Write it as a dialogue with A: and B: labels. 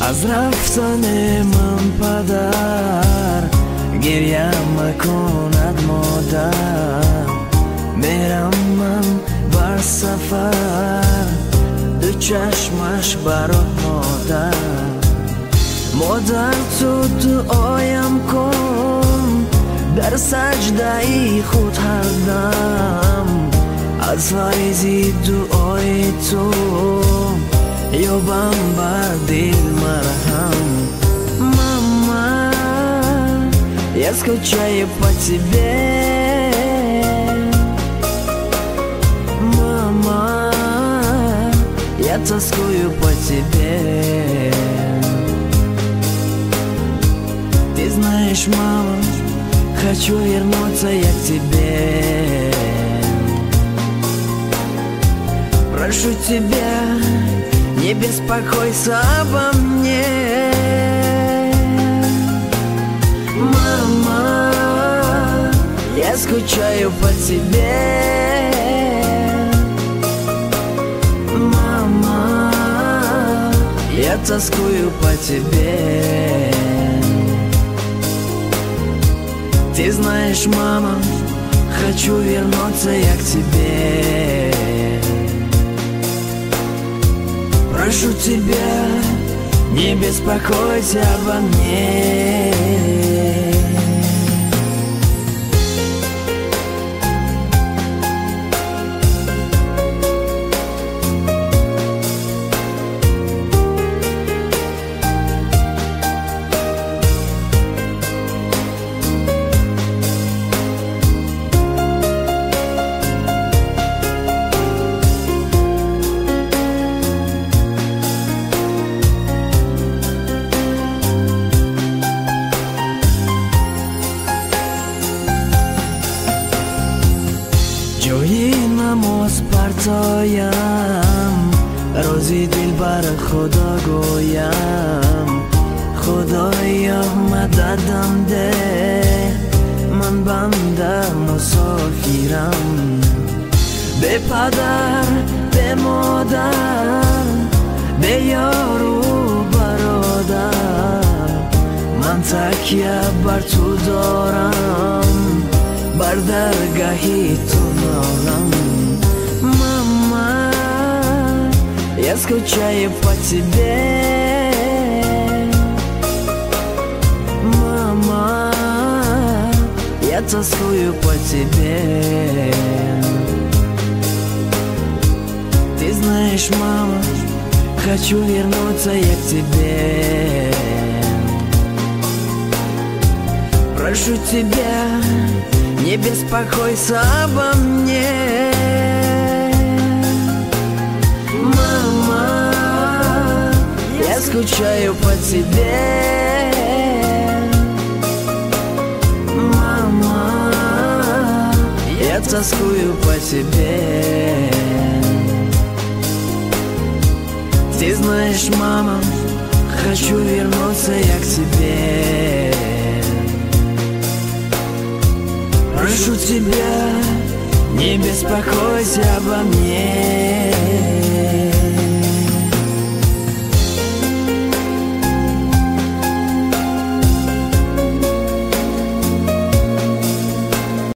A: از رفتن من پدر گریه مکند مادر. میرم من بر سفر دو چشمش برا مادر. مادر تو دعایم کن در سجده ای خود هر دم. از فیض دعای تو یابم بر دل مرهم. Мама, я скучаю по тебе. Мама, я тоскую по тебе. Ты знаешь, мама, хочу вернуться я к тебе. Прошу тебя, не беспокойся обо мне. Мама, я скучаю по тебе. Мама, я тоскую по тебе. Ты знаешь, мама, хочу вернуться я к тебе. Прошу тебя, не беспокойся обо мне. جوی نماز پرتایم روزی دل بر خدا گویم. خدایا مددم ده من بنده مسافرم. به پدر به مادر به یار و برادر من تکیه بر تو دارم. بر درگاهی تو نالم. Мама, я скучаю по тебе. Мама, я тоскую по тебе. Ты знаешь, мама, хочу вернуться я к тебе. Прошу тебя, не беспокойся обо мне. Мама, я скучаю по тебе. Мама, я тоскую по тебе. Ты знаешь, мама, хочу вернуться я к тебе. Прошу тебя, не беспокойся обо мне.